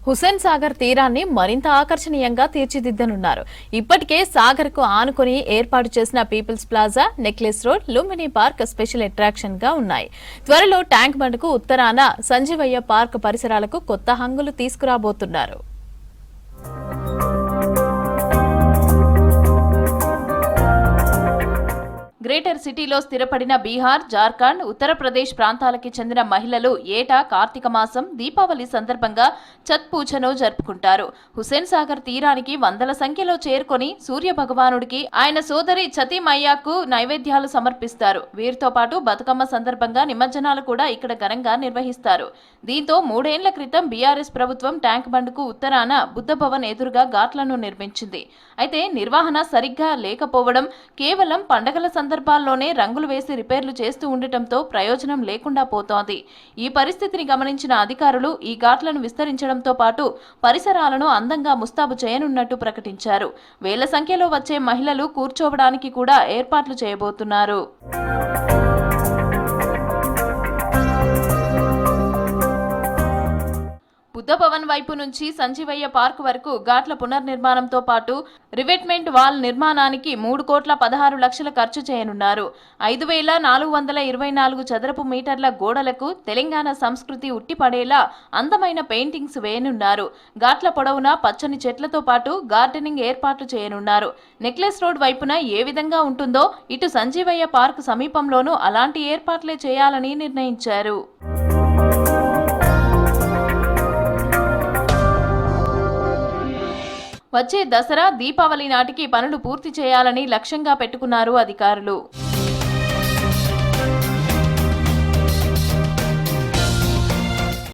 హుస్సేన్ సాగర్ తీరాన్ని మరింత ఆకర్షణీయంగా తీర్చిదిద్దనున్నారు. ఇప్పటికే సాగర్ కు ఆనుకొని ఏర్పాటు చేసిన People's Plaza, Necklace Road, Lumbini Park special attraction గా ఉన్నాయి. త్వరలో ట్యాంక్ బండ్ కు ఉత్తరాన సంజీవయ్య పార్క్ పరిసరాలకు కొత్త హంగులు తీసుకురాబోతున్నారు. గ్రేటర్ సిటీలో స్థిరపడిన బీహార్, జార్ఖండ్, ఉత్తరప్రదేశ్ ప్రాంతాలకి చెందిన మహిళలు ఏటా కార్తీక మాసం, దీపావళి సందర్భంగా ఛత్ పూజను జరుపుకుంటారు. హుస్సేన్ సాగర్ తీరానికి వందల సంఖ్యలో చేరుకొని సూర్య భగవానుడికి, ఆయన సోదరి ఛతీమయ్యకు నైవేద్యాలు సమర్పిస్తారు. వీరితో పాటు బతుకమ్మ సందర్భంగా నిమజ్జనాలు కూడా ఇక్కడ ఘనంగా నిర్వహిస్తారు. దీంతో 3 ఏళ్ల క్రితం బీఆర్ఎస్ ప్రభుత్వం ట్యాంక్ బండ్కు ఉత్తరాన బుద్ధ భవన్ ఎదురుగా ఘాట్లను నిర్మించింది. అయితే నిర్వహణ సరిగ్గా లేకపోవడం, కేవలం పండగల సందర్భాల్లోనే రంగులు వేసి రిపేర్లు చేస్తూ ఉండటంతో ప్రయోజనం లేకుండా పోతోంది. ఈ పరిస్థితిని గమనించిన అధికారులు ఈ ఘాట్లను విస్తరించడంతో పాటు పరిసరాలను అందంగా ముస్తాబు చేయనున్నట్టు ప్రకటించారు. వేల సంఖ్యలో వచ్చే మహిళలు కూర్చోవడానికి కూడా ఏర్పాట్లు చేయబోతున్నారు. బుద్ధ భవన్ వైపు నుంచి సంజీవయ్య పార్క్ వరకు ఘాట్ల పునర్నిర్మాణంతో పాటు రివెట్మెంట్ వాల్ నిర్మాణానికి 3,16,00,000 ఖర్చు చేయనున్నారు. 5,424 చదరపు మీటర్ల గోడలకు తెలంగాణ సంస్కృతి ఉట్టిపడేలా అందమైన పెయింటింగ్స్ వేయనున్నారు. ఘాట్ల పొడవునా పచ్చని చెట్లతో పాటు గార్డెనింగ్ ఏర్పాట్లు చేయనున్నారు. నెక్లెస్ రోడ్ వైపున ఏ విధంగా ఉంటుందో ఇటు సంజీవయ్య పార్క్ సమీపంలోనూ అలాంటి ఏర్పాట్లే చేయాలని నిర్ణయించారు. వచ్చే దసరా, దీపావళి నాటికి పనులు పూర్తి చేయాలని లక్ష్యంగా పెట్టుకున్నారు అధికారులు.